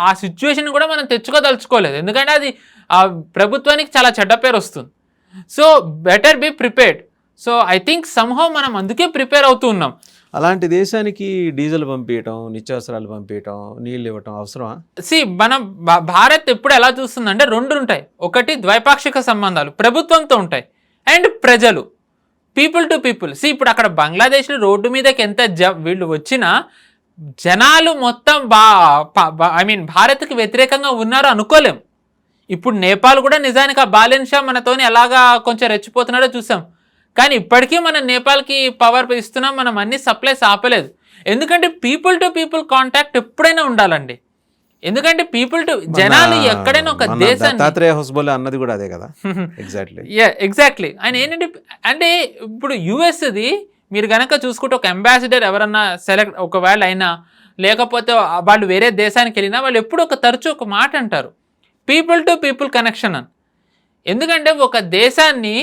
ఆ సిచ్యువేషన్ కూడా మనం తెచ్చుకోదలుచుకోలేదు, ఎందుకంటే అది ప్రభుత్వానికి చాలా చెడ్డ పేరు వస్తుంది. So better be prepared. So I think somehow మనం అందుకే ప్రిపేర్ అవుతూ ఉన్నాం. అలాంటి దేశానికి డీజిల్ పంపించడం, నిత్యావసరాలు పంపించడం, నీళ్ళు ఇవ్వటం అవసరమా? మనం భారత్ ఎప్పుడు ఎలా చూస్తుందంటే 2 ఉంటాయి. ఒకటి ద్వైపాక్షిక సంబంధాలు ప్రభుత్వంతో ఉంటాయి, అండ్ ప్రజలు, పీపుల్ టు పీపుల్. ఇప్పుడు అక్కడ బంగ్లాదేశ్లో రోడ్డు మీదకి ఎంత వీళ్ళు వచ్చినా జనాలు మొత్తం భారత్కి వ్యతిరేకంగా ఉన్నారు అనుకోలేం. ఇప్పుడు నేపాల్ కూడా నిజానికి ఆ బాలెన్ షా మనతోని ఎలాగా కొంచెం రెచ్చిపోతున్నాడో చూసాం. కానీ ఇప్పటికీ మనం నేపాల్కి పవర్ ఇస్తున్నాం, మనం అన్ని సప్లైస్ ఆపలేదు. ఎందుకంటే పీపుల్ టు పీపుల్ కాంటాక్ట్ ఎప్పుడైనా ఉండాలండి. ఎందుకంటే పీపుల్ టు జనాలు ఎక్కడైనా ఒక దేశాన్ని అన్నది కూడా అదే కదా. ఎగ్జాక్ట్లీ. ఆయన ఏంటంటే అంటే ఇప్పుడు యుఎస్ది మీరు కనుక చూసుకుంటే ఒక అంబాసిడర్ ఎవరన్నా సెలెక్ట్ ఒకవేళ అయినా, లేకపోతే వాళ్ళు వేరే దేశానికి వెళ్ళినా వాళ్ళు ఎప్పుడు తరచూ ఒక మాట అంటారు, పీపుల్ టు పీపుల్ కనెక్షన్ అని. ఎందుకంటే ఒక దేశాన్ని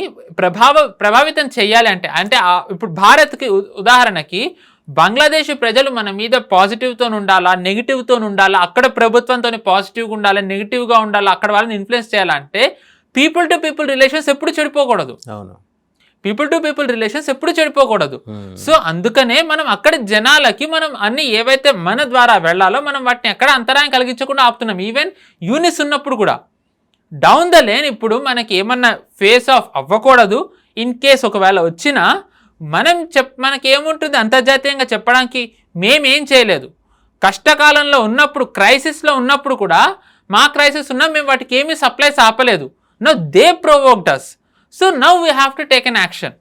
ప్రభావితం చేయాలి అంటే ఇప్పుడు భారత్కి ఉదాహరణకి బంగ్లాదేశ్ ప్రజలు మన మీద పాజిటివ్తో ఉండాలా, నెగిటివ్తో ఉండాలా, అక్కడ ప్రభుత్వంతో పాజిటివ్గా ఉండాలా, నెగిటివ్గా ఉండాలా, అక్కడ వాళ్ళని ఇన్ఫ్లుయెన్స్ చేయాలంటే పీపుల్ టు పీపుల్ రిలేషన్స్ ఎప్పుడు చెడిపోకూడదు. అవును, పీపుల్ టు పీపుల్ రిలేషన్స్ ఎప్పుడు చెడిపోకూడదు. సో అందుకనే మనం అక్కడ జనాలకి మనం అన్ని ఏవైతే మన ద్వారా వెళ్ళాలో మనం వాటిని ఎక్కడ అంతరాయం కలిగించకుండా ఆపుతున్నాం. ఈవెన్ యూనిస్ ఉన్నప్పుడు కూడా డౌన్ ద లేన్ ఇప్పుడు మనకి ఏమన్నా ఫేస్ ఆఫ్ అవ్వకూడదు. ఇన్ కేస్ ఒకవేళ వచ్చినా మనకి ఏముంటుంది అంతర్జాతీయంగా చెప్పడానికి మేమేం చేయలేదు. కష్టకాలంలో ఉన్నప్పుడు, క్రైసిస్లో ఉన్నప్పుడు కూడా మా క్రైసిస్ ఉన్నా మేము వాటికి ఏమీ సప్లైస్ ఆపలేదు. No they provoked us. So now we have to take an action.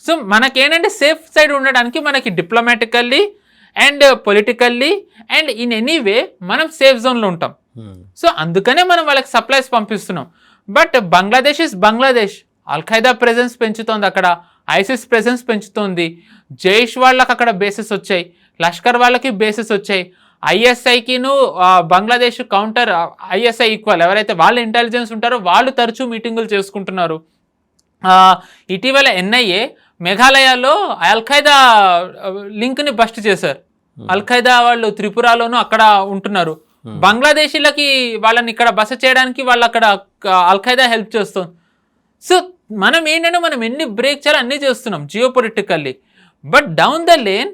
So మనకేంటంటే సేఫ్ సైడ్ ఉండడానికి మనకి diplomatically and politically and in any way మనం సేఫ్ జోన్లో ఉంటాం. సో అందుకనే మనం వాళ్ళకి సప్లైస్ పంపిస్తున్నాం. But Bangladesh is Bangladesh. Al Qaeda presence పెంచుతోంది అక్కడ, ఐసిస్ ప్రెజెన్స్ పెంచుతోంది, జైష్ వాళ్ళకి అక్కడ బేసెస్ వచ్చాయి, లష్కర్ వాళ్ళకి బేసెస్ వచ్చాయి, ఐఎస్ఐకిను బంగ్లాదేశ్ కౌంటర్ ఐఎస్ఐ ఈక్వల్ ఎవరైతే వాళ్ళ ఇంటెలిజెన్స్ ఉంటారో వాళ్ళు తరచూ మీటింగులు చేసుకుంటున్నారు. ఇటీవల ఎన్ఐఏ మేఘాలయలో అల్ఖైదా లింక్ని బస్ట్ చేశారు. అల్ఖైదా వాళ్ళు త్రిపురలోనూ అక్కడ ఉంటున్నారు. బంగ్లాదేశీలకి వాళ్ళని ఇక్కడ బస చేయడానికి వాళ్ళు అక్కడ అల్ఖైదా హెల్ప్ చేస్తుంది. సో మనం ఏంటంటే మనం ఎన్ని బ్రేక్ చేయాలో అన్నీ చేస్తున్నాం geopolitically. But down the lane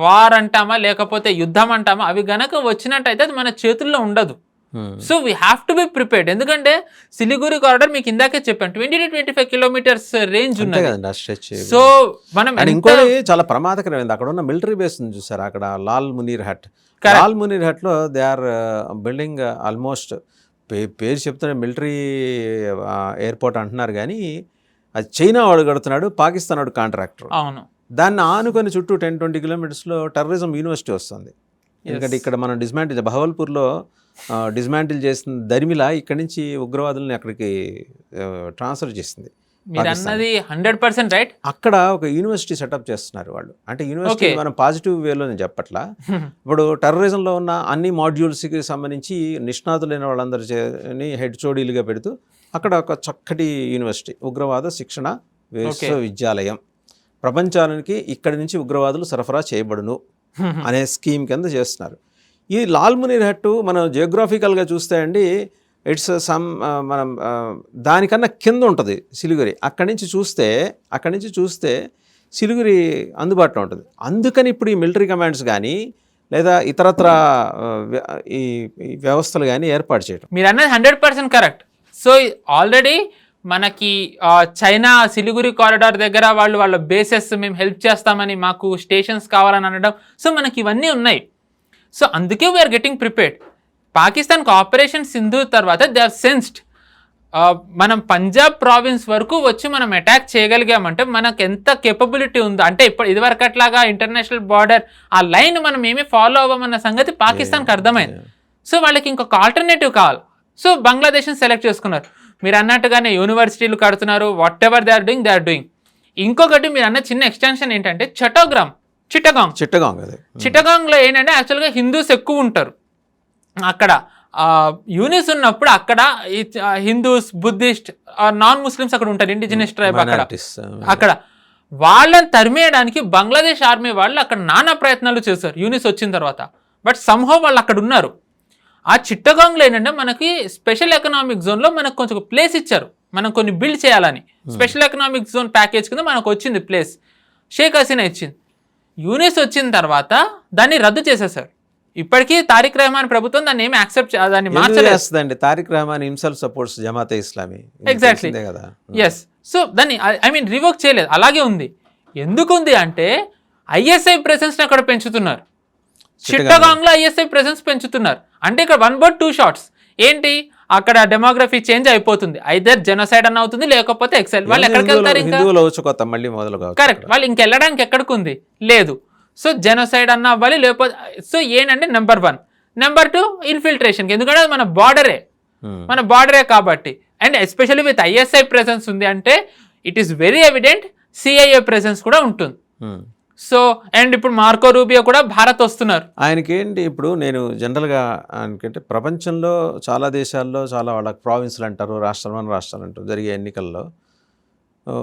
war అంటామా లేకపోతే యుద్ధం అంటామా అవి గనక వచ్చినట్టయితే అది మన చేతుల్లో ఉండదు. So we have to be prepared. ఎందుకంటే సిలిగురి కారిడార్ మీకు ఇందాకే చెప్పాను 20 to 25 కిలోమీటర్స్ రేంజ్ ఉన్నది. సో మనం ఇంకోటి చాలా ప్రమాదకరమైంది, అక్కడ ఉన్న మిలిటరీ బేస్ చూసారు అక్కడ లాల్ మునీర్ హట్ లో దే ఆర్ బిల్డింగ్ ఆల్మోస్ట్ పేరు చెప్తున్న మిలిటరీ ఎయిర్పోర్ట్ అంటున్నారు కానీ అది చైనా వాడు కడుతున్నాడు, పాకిస్తాన్ వాడు కాంట్రాక్టర్. అవును, దాన్ని ఆనుకొని చుట్టూ 10-20 కిలోమీటర్స్లో టెర్రరిజం యూనివర్సిటీ వస్తుంది. ఎందుకంటే ఇక్కడ మనం డిస్మాంటిల్ బహవల్పూర్లో డిస్మాంటిల్ చేసిన దరిమిలా ఇక్కడి నుంచి ఉగ్రవాదుల్ని అక్కడికి ట్రాన్స్ఫర్ చేసింది. మీరు అన్నది 100% రైట్. అక్కడ ఒక యూనివర్సిటీ సెటప్ చేస్తున్నారు వాళ్ళు. అంటే యూనివర్సిటీ మనం పాజిటివ్ వేలో నేను చెప్పట్లా. ఇప్పుడు టెర్రరిజంలో ఉన్న అన్ని మాడ్యూల్స్కి సంబంధించి నిష్ణాతులైన వాళ్ళందరినీ హెడ్ చోడీలుగా పెడుతూ అక్కడ ఒక చక్కటి యూనివర్సిటీ ఉగ్రవాద శిక్షణ విశ్వవిద్యాలయం, ప్రపంచానికి ఇక్కడి నుంచి ఉగ్రవాదులు సరఫరా చేయబడును అనే స్కీమ్ కింద చేస్తున్నారు. ఈ లాల్ మునీర్ హట్టు మనం జియోగ్రాఫికల్గా చూస్తే అండి ఇట్స్ మనం దానికన్నా కింద ఉంటుంది సిలిగురి. అక్కడి నుంచి చూస్తే సిలిగురి అందుబాటులో ఉంటుంది. అందుకని ఇప్పుడు ఈ మిలిటరీ కమాండ్స్ కానీ లేదా ఇతరత్ర ఈ వ్యవస్థలు కానీ ఏర్పాటు చేయడం. మీరు అన్నది 100% కరెక్ట్. సో ఆల్రెడీ మనకి చైనా సిలిగురి కారిడార్ దగ్గర వాళ్ళ బేసెస్ మేము హెల్ప్ చేస్తామని, మాకు స్టేషన్స్ కావాలని అనడం. సో మనకి ఇవన్నీ ఉన్నాయి. సో అందుకే వీఆర్ గెటింగ్ ప్రిపేర్డ్. పాకిస్తాన్కి ఆపరేషన్ సింధు తర్వాత దే హావ్ సెన్స్డ్ మనం పంజాబ్ ప్రావిన్స్ వరకు వచ్చి మనం అటాక్ చేయగలిగామంటే మనకు ఎంత కేపబిలిటీ ఉందో. అంటే ఇప్పుడు ఇదివరకు అట్లాగా ఇంటర్నేషనల్ బార్డర్ ఆ లైన్ మనం ఏమీ ఫాలో అవ్వమన్న సంగతి పాకిస్తాన్కి అర్థమైంది. సో వాళ్ళకి ఇంకొక ఆల్టర్నేటివ్ కావాలి. సో బంగ్లాదేశ్ని సెలెక్ట్ చేసుకున్నారు. మీరు అన్నట్టుగానే యూనివర్సిటీలు కడుతున్నారు. Whatever they are doing. ఇంకొకటి మీరు అన్న చిన్న ఎక్స్టెన్షన్ ఏంటంటే చిట్టగాంగ్లో ఏంటంటే యాక్చువల్గా హిందూస్ ఎక్కువ ఉంటారు. అక్కడ యూనిస్ ఉన్నప్పుడు అక్కడ హిందూస్, బుద్ధిస్ట్, నాన్ ముస్లిమ్స్ అక్కడ ఉంటారు, ఇండిజినస్ ట్రైబ్ అక్కడ వాళ్ళని తరిమేయడానికి బంగ్లాదేశ్ ఆర్మీ వాళ్ళు అక్కడ నానా ప్రయత్నాలు చేశారు యూనిస్ వచ్చిన తర్వాత. బట్ సమ్హౌ వాళ్ళు అక్కడ ఉన్నారు. ఆ చిట్టగాంగ్లో ఏంటంటే మనకి స్పెషల్ ఎకనామిక్ జోన్లో మనకు కొంచెం ప్లేస్ ఇచ్చారు, మనం కొన్ని బిల్డ్ చేయాలని. స్పెషల్ ఎకనామిక్ జోన్ ప్యాకేజ్ కింద మనకు వచ్చింది ప్లేస్, షేక్ హసీనా ఇచ్చింది. యూనిస్ వచ్చిన తర్వాత దాన్ని రద్దు చేసేసారు. ఇప్పటికీ తారిక్ రెహమాన్ ప్రభుత్వం దాన్ని ఏమి యాక్సెప్ట్ దాన్ని మార్చలేదండి. Tarique Rahman himself supports Jamaat-e Islami. Exactly కదా. ఎస్. సో దాన్ని రివోక్ చేయలేదు, అలాగే ఉంది. ఎందుకు ఉంది అంటే ఐఎస్ఐ ప్రెసెన్స్ అక్కడ పెంచుతున్నారు. చిట్టగాంగ్లో ఐఎస్ఐ ప్రెసెన్స్ పెంచుతున్నారు. అంటే ఇక్కడ 1 bird 2 shots. ఏంటి అక్కడ డెమోగ్రఫీ చేంజ్ అయిపోతుంది. ఐదర్ జెనోసైడ్ అన్న అవుతుంది, లేకపోతే ఎక్సైల్. వాళ్ళు ఎక్కడికి వెళ్తారు? ఇంకా కరెక్ట్. వాళ్ళు ఇంకెళ్ళడానికి ఎక్కడికి ఉంది? లేదు. సో జెనోసైడ్ అన్న అవ్వాలి, లేకపోతే సో ఏంటంటే నెంబర్ 1. నెంబర్ 2 ఇన్ఫిల్ట్రేషన్కి. ఎందుకంటే అది మన బార్డరే కాబట్టి. And especially with ISI presence ఉంది అంటే it is very evident CIA presence కూడా ఉంటుంది. సో అండ్ ఇప్పుడు మార్కో రూబియో కూడా భారత్ వస్తున్నారు. ఆయనకేంటి ఇప్పుడు నేను జనరల్గా ఆయనకంటే ప్రపంచంలో చాలా దేశాల్లో చాలా వాళ్ళకి ప్రావిన్స్లు అంటారు, రాష్ట్రాలు అంటారు. జరిగే ఎన్నికల్లో ఆ,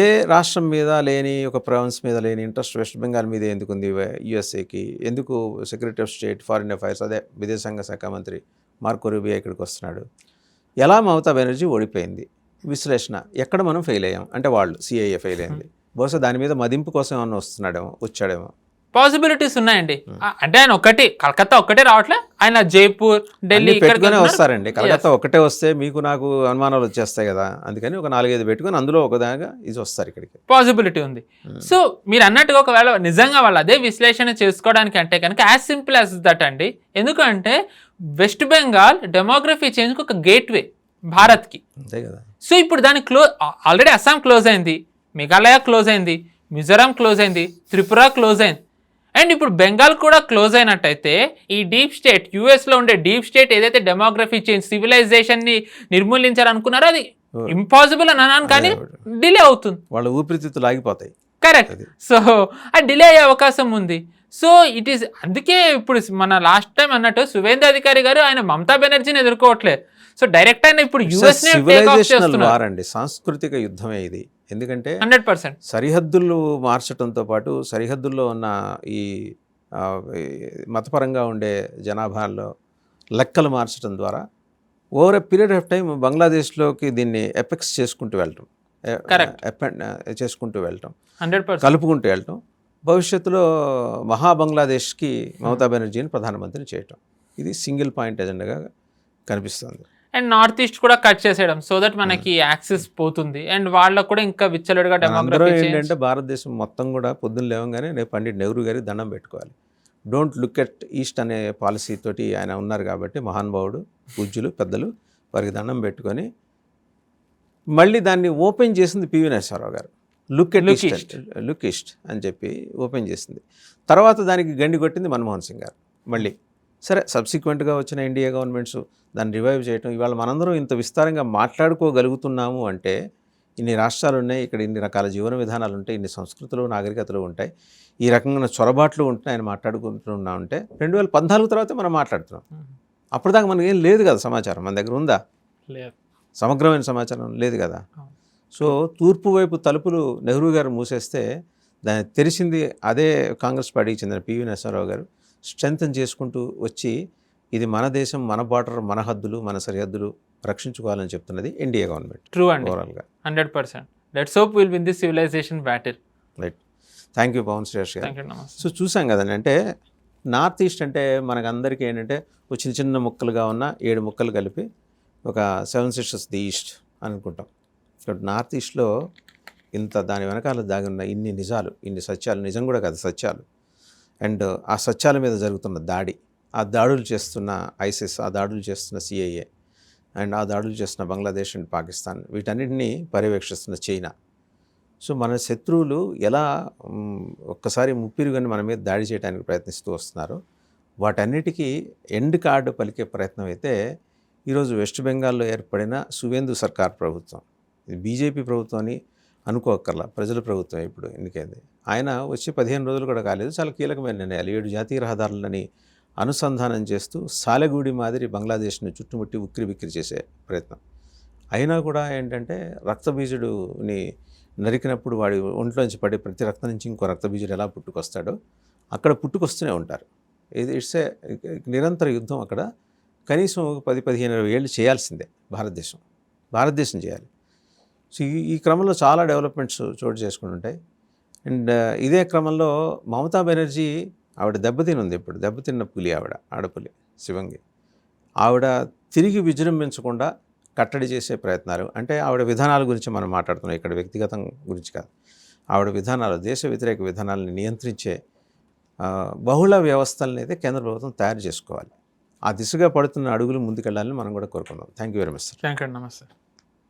ఏ రాష్ట్రం మీద లేని, ఒక ప్రావిన్స్ మీద లేని ఇంట్రెస్ట్ వెస్ట్ బెంగాల్ మీద ఎందుకు ఉంది యుఎస్ఏకి? ఎందుకు secretary of state foreign affairs, అదే విదేశాంగ శాఖ మంత్రి మార్కో రూబియో ఇక్కడికి వస్తున్నాడు? ఎలా మమతా బెనర్జీ ఓడిపోయింది? విశ్లేషణ ఎక్కడ మనం ఫెయిల్ అయ్యాం అంటే వాళ్ళు సిఐఏ ఫెయిల్ అయింది. బహుశా దాని మీద మదింపు కోసం ఏమన్నా వచ్చాడేమో. పాసిబిలిటీస్ ఉన్నాయండి. అంటే ఆయన కలకత్తా ఒక్కటే రావట్లే, ఆయన జైపూర్, ఢిల్లీ పెట్టుకునే వస్తారండి. కలకత్తా ఒకటే వస్తే మీకు నాకు అనుమానాలు వచ్చేస్తాయి కదా, అందుకని ఒక 4-5 పెట్టుకుని అందులో ఒకదాగా ఇది వస్తారు ఇక్కడికి. పాసిబిలిటీ ఉంది. సో మీరు అన్నట్టుగా ఒకవేళ నిజంగా వాళ్ళు అదే విశ్లేషణ చేసుకోవడానికి అంటే కనుక యాజ్ సింపుల్ యాజ్ దట్ అండి. ఎందుకంటే వెస్ట్ బెంగాల్ డెమోగ్రఫీ చేంజ్కి ఒక గేట్వే భారత్కి. అంతే కదా. సో ఇప్పుడు దాని ఆల్రెడీ అస్సాం క్లోజ్ అయింది, మేఘాలయ క్లోజ్ అయింది, మిజోరాం క్లోజ్ అయింది, త్రిపుర క్లోజ్ అయింది, అండ్ ఇప్పుడు బెంగాల్ కూడా క్లోజ్ అయినట్టయితే ఈ డీప్ స్టేట్, యూఎస్లో ఉండే డీప్ స్టేట్ ఏదైతే డెమోగ్రఫీ చేంజ్, సివిలైజేషన్ని నిర్మూలించాలనుకున్నారో అది ఇంపాసిబుల్ అని అన్నాను, కానీ డిలే అవుతుంది. వాళ్ళ ఊపిరితిత్తులు ఆగిపోతాయి. కరెక్ట్. సో అది డిలే అయ్యే అవకాశం ఉంది. సో ఇట్ ఈస్, అందుకే ఇప్పుడు మన లాస్ట్ టైం అన్నట్టు సువేంద్ర అధికారి గారు ఆయన మమతా బెనర్జీని ఎదుర్కోవట్లేదు. సో డైరెక్ట్ అయిన ఇప్పుడు యుఎస్ వారండి, సాంస్కృతిక యుద్ధమే ఇది. ఎందుకంటే 100% సరిహద్దులు మార్చడంతో పాటు సరిహద్దుల్లో ఉన్న ఈ మతపరంగా ఉండే జనాభాలో లెక్కలు మార్చడం ద్వారా over a period of time బంగ్లాదేశ్లోకి దీన్ని ఎపెక్స్ చేసుకుంటూ వెళ్ళటం, చేసుకుంటూ వెళ్ళటం, 100% కలుపుకుంటూ వెళ్ళటం, భవిష్యత్తులో మహా బంగ్లాదేశ్కి మమతా బెనర్జీని ప్రధానమంత్రిని చేయటం, ఇది సింగిల్ పాయింట్ ఎజెండాగా కనిపిస్తుంది. అండ్ నార్త్ ఈస్ట్ కూడా కట్ చేసేయడం, సో దట్ మనకి యాక్సెస్ పోతుంది అండ్ వాళ్ళకు కూడా ఇంకా విచ్చలడుగా డెమోగ్రఫీ ఏంటంటే భారతదేశం మొత్తం కూడా పొద్దున్న లేవగానే రేపు పండిట్ నెహ్రూ గారికి దండం పెట్టుకోవాలి. డోంట్ లుక్ ఎట్ ఈస్ట్ అనే పాలసీ తోటి ఆయన ఉన్నారు కాబట్టి మహానుభావుడు, పూజ్యులు, పెద్దలు, వారికి దండం పెట్టుకొని మళ్ళీ దాన్ని ఓపెన్ చేసింది పివి నరసింహారావు గారు. లుక్ ఈస్ట్ అని చెప్పి ఓపెన్ చేసింది. తర్వాత దానికి గండి కొట్టింది మన్మోహన్ సింగ్ గారు. మళ్ళీ సరే సబ్సిక్వెంట్గా వచ్చిన ఎన్డీఏ గవర్నమెంట్స్ దాన్ని రివైవ్ చేయటం, ఇవాళ మనందరం ఇంత విస్తారంగా మాట్లాడుకోగలుగుతున్నాము అంటే ఇన్ని రాష్ట్రాలు ఉన్నాయి, ఇక్కడ ఇన్ని రకాల జీవన విధానాలు ఉంటాయి, ఇన్ని సంస్కృతులు, నాగరికతలు ఉంటాయి, ఈ రకంగా చొరబాట్లు ఉంటాయి, ఆయన మాట్లాడుకుంటున్నా ఉంటే 2014 తర్వాతే మనం మాట్లాడుతున్నాం. అప్పటిదాకా మనకి ఏం లేదు కదా సమాచారం, మన దగ్గర ఉందా? సమగ్రమైన సమాచారం లేదు కదా. సో తూర్పు వైపు తలుపులు నెహ్రూ గారు మూసేస్తే దాన్ని తెరిచింది అదే కాంగ్రెస్ పార్టీకి చెందిన పివి నరసింహారావు గారు. స్ట్రెంగ్తన్ చేసుకుంటూ వచ్చి ఇది మన దేశం, మన బార్డర్, మన హద్దులు, మన సరిహద్దులు రక్షించుకోవాలని చెప్తున్నది ఎన్డీఏ గవర్నమెంట్. ట్రూ అండి, ఓవరాల్గా 100%. Let's hope will win this civilization battle. Right. Thank you Pavan Shresh గారు. సో చూసాం కదండి, అంటే నార్త్ ఈస్ట్ అంటే మనకందరికీ ఏంటంటే చిన్న చిన్న ముక్కలుగా ఉన్న 7 ముక్కలు కలిపి ఒక 7 సిస్టర్స్ ది ఈస్ట్ అనుకుంటాం. ఇక్కడ నార్త్ ఈస్ట్లో ఇంత దాని వెనకాల దాగున్న ఇన్ని నిజాలు, ఇన్ని సత్యాలు, నిజం కూడా కాదు సత్యాలు, అండ్ ఆ సత్యాల మీద జరుగుతున్న దాడి, ఆ దాడులు చేస్తున్న ఐసిస్, ఆ దాడులు చేస్తున్న సిఐఏ, అండ్ ఆ దాడులు చేస్తున్న బంగ్లాదేశ్ అండ్ పాకిస్తాన్, వీటన్నిటినీ పర్యవేక్షిస్తున్న చైనా. సో మన శత్రువులు ఎలా ఒక్కసారి ముప్పిరుగని మన మీద దాడి చేయడానికి ప్రయత్నిస్తూ వస్తున్నారో వాటన్నిటికీ ఎండ్ కార్డు పలికే ప్రయత్నం అయితే ఈరోజు వెస్ట్ బెంగాల్లో ఏర్పడిన సువేందు సర్కార్ ప్రభుత్వం, ఇది బీజేపీ ప్రభుత్వం అని అనుకోకర్లా, ప్రజల ప్రభుత్వం ఇప్పుడు ఎన్నికైంది. ఆయన వచ్చి 15 రోజులు కూడా కాలేదు, చాలా కీలకమైన నిర్ణయాలు, 7 జాతీయ రహదారులని అనుసంధానం చేస్తూ సాలెగూడి మాదిరి బంగ్లాదేశ్ని చుట్టుముట్టి ఉక్కిరి బిక్కిరి చేసే ప్రయత్నం. అయినా కూడా ఏంటంటే రక్తబీజుడుని నరికినప్పుడు వాడి ఒంట్లోంచి పడే ప్రతి రక్తం నుంచి ఇంకో రక్తబీజుడు ఎలా పుట్టుకొస్తాడో అక్కడ పుట్టుకొస్తూనే ఉంటారు. ఇది ఇట్స్ ఏ నిరంతర యుద్ధం. అక్కడ కనీసం 10-15 ఏళ్ళు చేయాల్సిందే భారతదేశం చేయాలి. సో ఈ క్రమంలో చాలా డెవలప్మెంట్స్ చోటు చేసుకుని ఉంటాయి. అండ్ ఇదే క్రమంలో మమతా బెనర్జీ ఆవిడ దెబ్బతినుంది. ఇప్పుడు దెబ్బతిన్న పులి ఆడపులి శివంగి. ఆవిడ తిరిగి విజృంభించకుండా కట్టడి చేసే ప్రయత్నాలు, అంటే ఆవిడ విధానాల గురించి మనం మాట్లాడుతున్నాం ఇక్కడ, వ్యక్తిగతం గురించి కాదు. ఆవిడ విధానాలు, దేశ వ్యతిరేక విధానాలను నియంత్రించే బహుళ వ్యవస్థలను అయితే కేంద్ర ప్రభుత్వం తయారు చేసుకోవాలి. ఆ దిశగా పడుతున్న అడుగులు ముందుకెళ్ళాలని మనం కూడా కోరుకుందాం. Thank you very much sir. Thank you. నమస్తే.